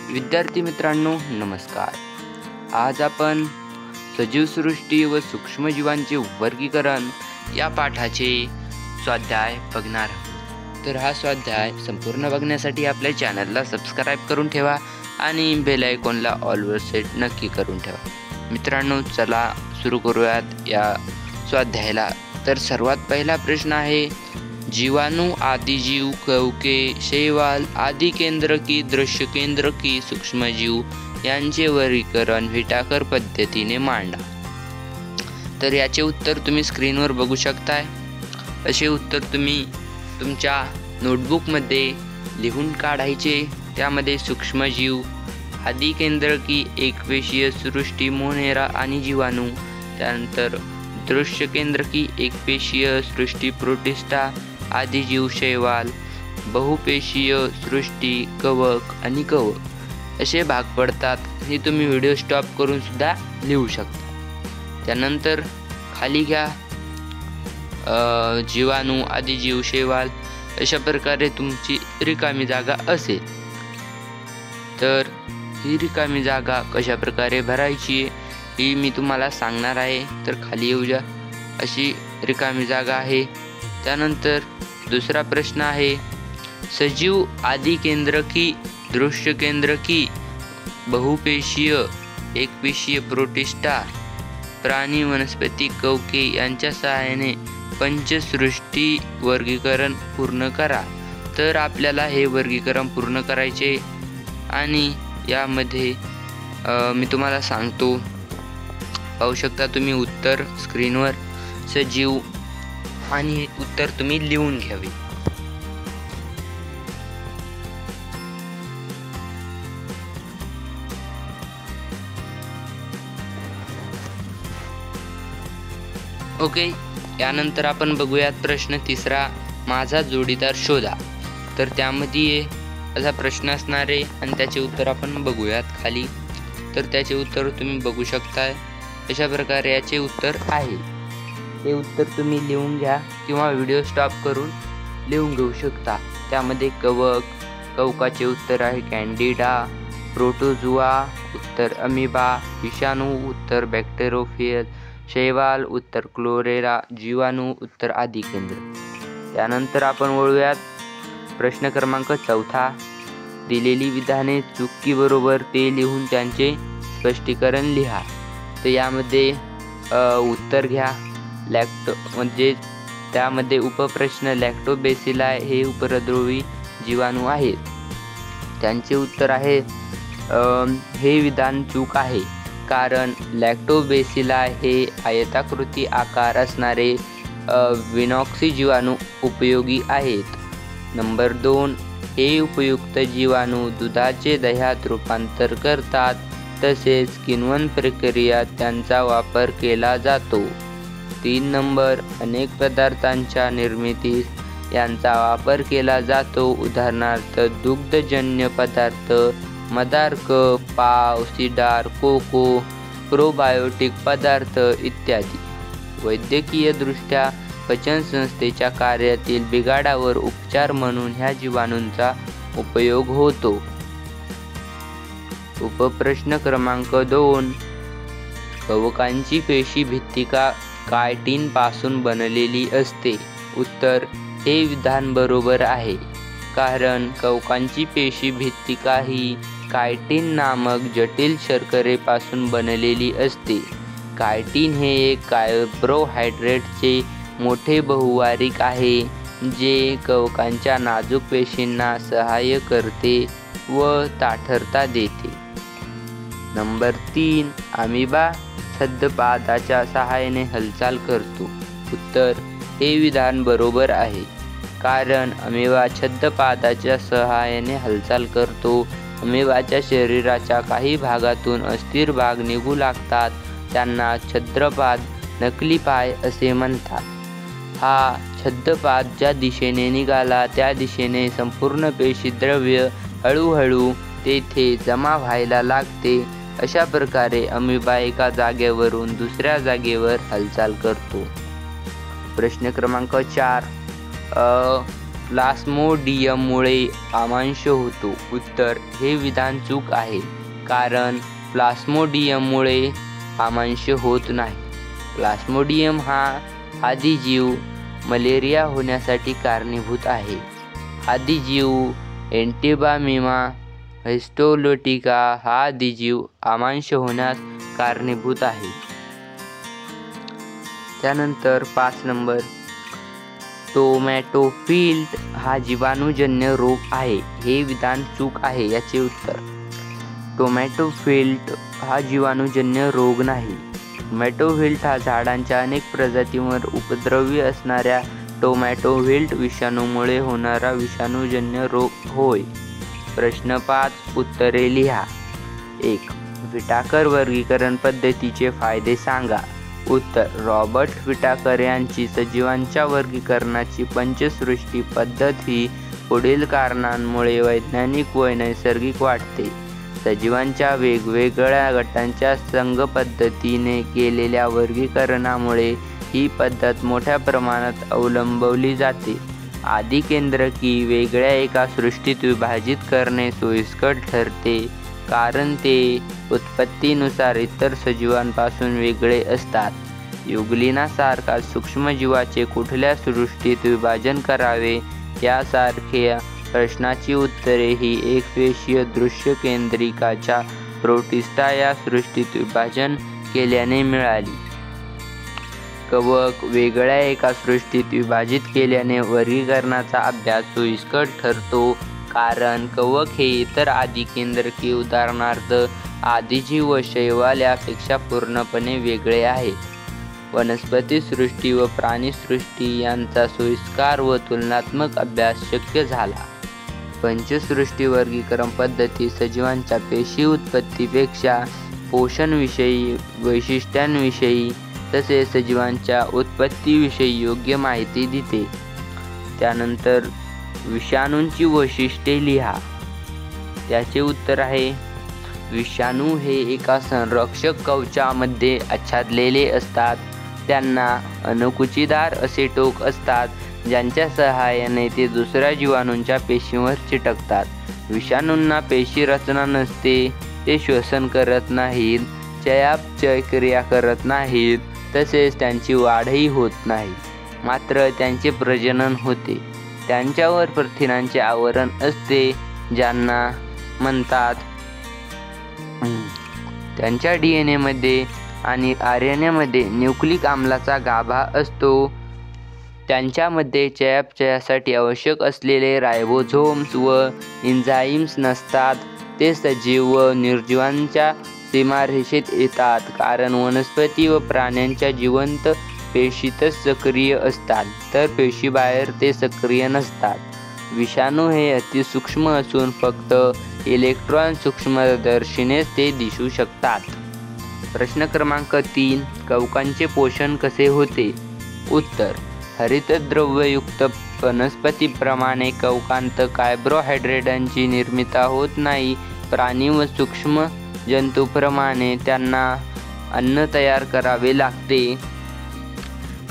विद्यार्थी मित्रांनो नमस्कार। आज आपण सजीव सृष्टी व सूक्ष्मजीवांचे वर्गीकरण या पाठाचे स्वाध्याय बघणार आहोत। तर हा स्वाध्याय संपूर्ण बघण्यासाठी आपल्या चॅनलला सबस्क्राईब करून ठेवा आणि बेल आयकॉनला ऑलवर सेट नक्की करून ठेवा। मित्रांनो चला सुरू करूयात या स्वाध्यायाला। तर सर्वात पहिला प्रश्न आहे, जीवाणु, आदिजीव, कवके, शैवाल, आदि केंद्रकी, दृश्य केंद्रकी, सूक्ष्मजीव यांचे वर्गीकरण व्हिटाकर पद्धतीने मांडा। तर याचे उत्तर तुम्ही स्क्रीनवर बघू शकताय। असे उत्तर तुम्ही तुमच्या नोटबुकमध्ये लिहून काढायचे। त्यामध्ये सूक्ष्मजीव, आदि केंद्रकी, एकपेशीय सृष्टी, मोनेरा आणि जीवाणू, त्यानंतर दृश्य केंद्रकी, एकपेशीय सृष्टी, प्रोटिस्टा, आदिजीव, शैवाल, बहुपेशीय सृष्टी, कवक आणि कवक असे भाग पडतात। हे तुम्ही व्हिडिओ स्टॉप करून सुद्धा लिहू शकता। त्यानंतर खाली घ्या जीवाणू, आदिजीव, शैवाल अशा प्रकारे तुमची रिकामी जागा असेल। तर ही रिकामी जागा कशा प्रकारे भरायची ही मी तुम्हाला सांगणार आहे। तर खाली येऊ द्या, अशी रिकामी जागा आहे। त्यानंतर दुसरा प्रश्न आहे, सजीव, आदि केंद्रकी, दृश्य केंद्रकी, बहुपेशीय, एकपेशीय, प्रोटिस्टा, प्राणी, वनस्पती, कवके यांच्या सहाय्याने पंचसृष्टी वर्गीकरण पूर्ण करा। तर आपल्याला हे वर्गीकरण पूर्ण करायचे आणि यामध्ये मी तुम्हाला सांगतो, पाहू शकता तुम्ही उत्तर स्क्रीनवर, सजीव आणि उत्तर तुम्ही लिहून घ्यावे। ओके, यानंतर आपण बघूयात प्रश्न तिसरा, माझा जोडीदार शोधा। तर त्यामध्ये असा प्रश्न असणार आहे आणि त्याचे उत्तर आपण बघूयात खाली। तर त्याचे उत्तर तुम्ही बघू शकताय। अशा प्रकारे याचे उत्तर आहे। हे उत्तर तुम्ही लिहून घ्या किंवा व्हिडिओ स्टॉप करून लिहून घेऊ शकता। त्यामध्ये कवक, कवकाचे उत्तर आहे कॅन्डिडा, प्रोटोजुआ उत्तर अमिबा, विषाणू उत्तर बॅक्टेरोफेज, शैवाल उत्तर क्लोरेला, जीवाणू उत्तर आदि केंद्र। त्यानंतर आपण वळूयात प्रश्न क्रमांक चौथा, दिलेली विधाने चूक की बरोबर ते लिहून त्यांचे स्पष्टीकरण लिहा। तर यामध्ये उत्तर घ्या, लॅक्टो म्हणजे त्यामध्ये उपप्रश्न लॅक्टोबेसिलाई हे उपद्रवी जीवाणू आहेत। त्यांचे उत्तर आहे हे विधान चूक आहे, कारण लॅक्टोबेसिलाई हे आयताकृती आकार असणारे विनॉक्सी जीवाणू उपयोगी आहेत। नंबर 2, हे उपयुक्त जीवाणू दुधाचे दह्यात रूपांतर करतात, तसेच किण्वन प्रक्रियेत त्यांचा वापर केला जातो। 3 नंबर, अनेक पदार्थांच्या निर्मितीस यांचा वापर केला जातो, उदाहरणार्थ दुग्धजन्य पदार्थ, मदार्क, पाव, सिडार, कोको, प्रोबायोटिक पदार्थ इत्यादी। वैद्यकीय दृष्ट्या पचन संस्थेच्या कार्यातील बिघाडावर उपचार म्हणून ह्या जीवाणूंचा उपयोग होतो। उपप्रश्न क्रमांक 2, कवकांची पेशी भित्तिका कायटिन पासून बनलेली असते। उत्तर, हे विधान बरोबर आहे, कारण कवकांची पेशी भित्तिका ही कायटिन नामक जटिल शर्करेपासून बनलेली असते। कायटिन हे एक कार्बोहायड्रेटचे मोठे बहुवारिक आहे, जे कवकांच्या नाजूक पेशींना सहाय्य करते व ताठरता देते। नंबर 3, अमिबा छद्मपादाच्या सहाय्याने हालचाल करतो। उत्तर, हे विधान बरोबर आहे, कारण अमिबा छद्मपादाच्या सहाय्याने हालचाल करतो। अमिबाच्या शरीराच्या काही भागातून अस्थिर भाग निघू लागतात, त्यांना छद्मपाद, नकली पाय असे म्हणतात। हा छद्मपाद ज्या दिशेने निघाला त्या दिशेने संपूर्ण पेशीद्रव्य हळूहळू तेथे जमा व्हायला लागते। अशा प्रकारे अमिबा एका जागेवरून दुसऱ्या जागेवर हालचाल करतो। प्रश्न क्रमांक 4, प्लास्मोडियममुळे आमांश होतो. उत्तर, हे विधान चूक आहे, कारण प्लास्मोडियममुळे आमांश होत नाही. प्लास्मोडियम हा आदिजीव मलेरिया होण्यासाठी कारणीभूत आहे. आदिजीव एंटिबामिमा हिस्टोलोटिका हा आदिजीव आमांश होण्यास कारणीभूत आहे. त्यानंतर 5 नंबर, टोमॅटोफिल्ट हा जीवाणूजन्य रोग आहे. हे विधान चूक आहे. याचे उत्तर, टोमॅटोफिल्ट हा जीवाणूजन्य रोग नाही. टोमॅटोफिल्ट हा झाडांच्या अनेक प्रजातींवर उपद्रवी असणाऱ्या टोमॅटोफिल्ट विषाणूमुळे होणारा विषाणूजन्य रोग होय. प्रश्न 5, उत्तरे लिहा. 1. व्हिटाकर वर्गीकरण पद्धतीचे फायदे सांगा. उत्तर, रॉबर्ट व्हिटाकर यांची सजीवांच्या वर्गीकरणाची पंचसृष्टी पद्धत ही पुढील कारणांमुळे वैज्ञानिक व नैसर्गिक वाटते. सजीवांच्या वेगवेगळ्या गटांच्या संघ पद्धतीने केलेल्या वर्गीकरणामुळे ही पद्धत मोठ्या प्रमाणात अवलंबली जाते. आदिकेंद्रकी वेगळ्या एका सृष्टीत विभाजित करणे सोयीस्कर ठरते, कारण ते उत्पत्तीनुसार इतर सजीवांपासून वेगळे असतात. युग्लिनासारखा सूक्ष्मजीवाचे कुठल्या सृष्टीत विभाजन करावे यासारख्या प्रश्नाची उत्तरे ही एकपेशीय दृश्य केंद्रिकाच्या प्रोटिस्टा या सृष्टीत विभाजन केल्याने मिळाली. कवक वेगळ्या एका सृष्टीत विभाजित केल्याने वर्गीकरणाचा अभ्यास सोयीस्कर ठरतो, कारण कवक हे इतर आदिकेंद्रकी उदाहरणार्थ आदिजीव व शैवाल यापेक्षा पूर्णपणे वेगळे आहेत. वनस्पती सृष्टी व प्राणीसृष्टी यांचा सोयीस्कर व तुलनात्मक अभ्यास शक्य झाला. पंचसृष्टी वर्गीकरण पद्धती सजीवांच्या पेशी उत्पत्तीपेक्षा पोषणविषयी, वैशिष्ट्यांविषयी तसेच सजीवांच्या उत्पत्तीविषयी योग्य माहिती देते. त्यानंतर विषाणूंची वैशिष्ट्ये लिहा. त्याचे उत्तर आहे, विषाणू हे एका संरक्षक कवचामध्ये आच्छादलेले असतात. त्यांना अणकुचीदार असे टोक असतात, ज्यांच्या सहाय्याने ते दुसऱ्या जीवाणूंच्या पेशींवर चिकटतात. विषाणूंना पेशी रचना नसते, ते श्वसन करत नाहीत, चयापचय क्रिया करत नाहीत, तसेच त्यांची वाढही होत नाही. मात्र त्यांचे प्रजनन होते. त्यांच्यावर प्रथिनांचे आवरण असते, ज्यांना म्हणतात. त्यांच्या DNA मध्ये आणि RNA मध्ये न्यूक्लिक आम्लाचा गाभा असतो. त्यांच्यामध्ये चयापचयासाठी आवश्यक असलेले रायबोझोम्स व एन्झाईम्स नसतात. ते सजीव व निर्जीवांच्या सीमारेषेत येतात, कारण वनस्पती व प्राण्यांच्या जिवंत पेशीतच सक्रिय असतात, तर पेशीबाहेर ते सक्रिय नसतात. विषाणू हे अतिसूक्ष्म असून फक्त इलेक्ट्रॉन सूक्ष्मदर्शनीनेच ते दिसू शकतात. प्रश्न क्रमांक 3, कवकांचे पोषण कसे होते? उत्तर, हरितद्रव्ययुक्त वनस्पतीप्रमाणे कवकांत कार्बोहायड्रेटांची निर्मिती होत नाही. प्राणी व सूक्ष्म जंतूप्रमाणे त्यांना अन्न तयार करावे लागते.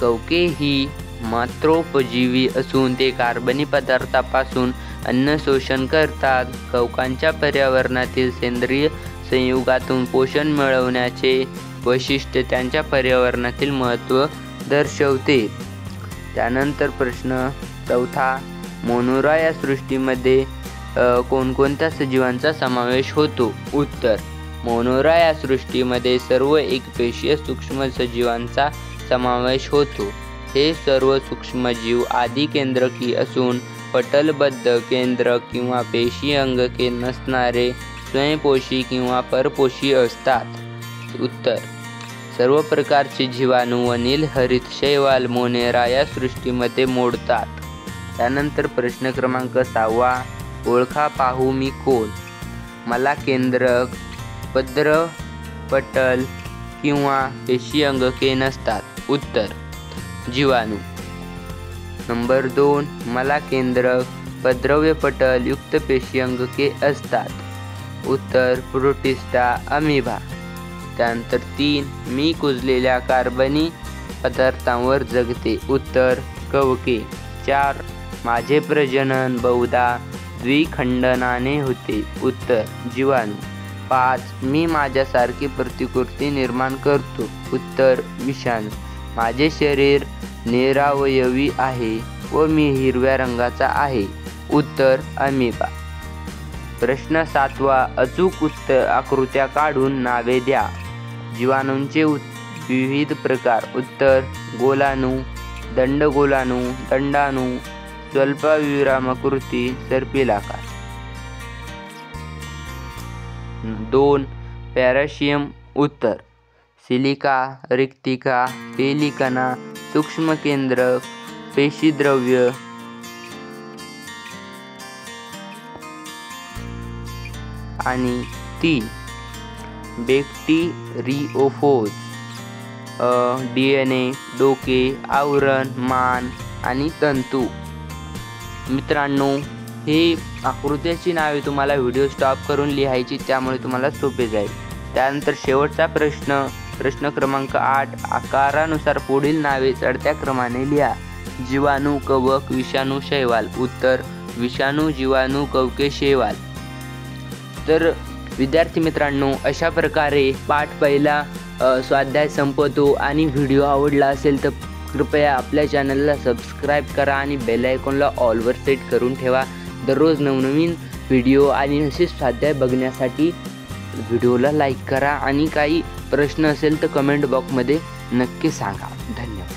कवके ही मात्रोपजीवी असून ते कार्बनी पदार्थापासून अन्न शोषण करतात. कवकांच्या पर्यावरणातील सेंद्रिय संयुगातून पोषण मिळवण्याचे वैशिष्ट्य त्यांच्या पर्यावरणातील महत्त्व दर्शवते. त्यानंतर प्रश्न 4, मोनोरा या सृष्टीमध्ये कोणकोणत्या सजीवांचा समावेश होतो? उत्तर, मोनोरा या सृष्टीमध्ये सर्व एकपेशीय सूक्ष्म सजीवांचा समावेश होतो. हे सर्व सूक्ष्मजीव आदिकेंद्रकी असून पटलबद्ध केंद्र किंवा पेशी अंगके नसणारे स्वयंपोषी किंवा परपोषी असतात. उत्तर, सर्व प्रकारचे जीवाणू व नीलहरित शैवाल मोनेरा या सृष्टीमध्ये मोडतात. त्यानंतर प्रश्न क्रमांक 6, ओळखा पाहू मी कोण? मला केंद्रक, पद्र, पटल किंवा पेशी अंगके नसतात. उत्तर, जीवाणू. नंबर 2, मला केंद्रक, पद्रव्य पटल युक्त पेशी अंगके असतात. उत्तर, प्रोटिस्टा, अमिबा. त्यानंतर 3, मी कुजलेल्या कार्बनी पदार्थांवर जगते. उत्तर, कवके. 4, माझे प्रजनन बहुधा द्विखंडनाने होते. उत्तर जीवाणू. 5. मी माझ्यासारखी प्रतिकृती निर्माण करतो. उत्तर विषाणू. माझे शरीर निरावयवी आहे व मी हिरव्या रंगाचा आहे. उत्तर अमिबा. प्रश्न 7. अचूक आकृत्या काढून नावे द्या. जीवाणूंचे विविध प्रकार. उत्तर गोलाणू, दंडगोलाणू, दंडाणू, स्वल्पविरामाकृती, सर्पिलाकार. 2. पॅराशियम. उत्तर सिलिका, रिक्तिका, पेलिकना, सूक्ष्मकेंद्रक, पेशीद्रव्य. आणि 3. बॅक्टेरिओफोज. DNA, डोके, आवरण, मान आणि तंतू. मित्रांनो, हे आकृत्याची नावे तुम्हाला व्हिडिओ स्टॉप करून लिहायची, त्यामुळे तुम्हाला सोपे जाईल. त्यानंतर शेवटचा प्रश्न क्रमांक 8. आकारानुसार पुढील नावे चढत्या क्रमाने लिहा. जीवाणू, कवक, विषाणू, शैवाल. उत्तर विषाणू, जीवाणू, कवके, शैवाल. तर विद्यार्थी मित्रांनो, अशा प्रकारे पाठ पहिला स्वाध्याय संपवतो. आणि व्हिडिओ आवडला असेल तर कृपया आपल्या चॅनलला सबस्क्राईब करा आणि बेल आयकॉनला ऑलवर सेट करून ठेवा. दररोज नवनवीन व्हिडिओ आणि असे स्वाध्याय बघण्यासाठी व्हिडिओला लाईक करा आणि काही प्रश्न असेल तर कमेंट बॉक्समध्ये नक्की सांगा. धन्यवाद.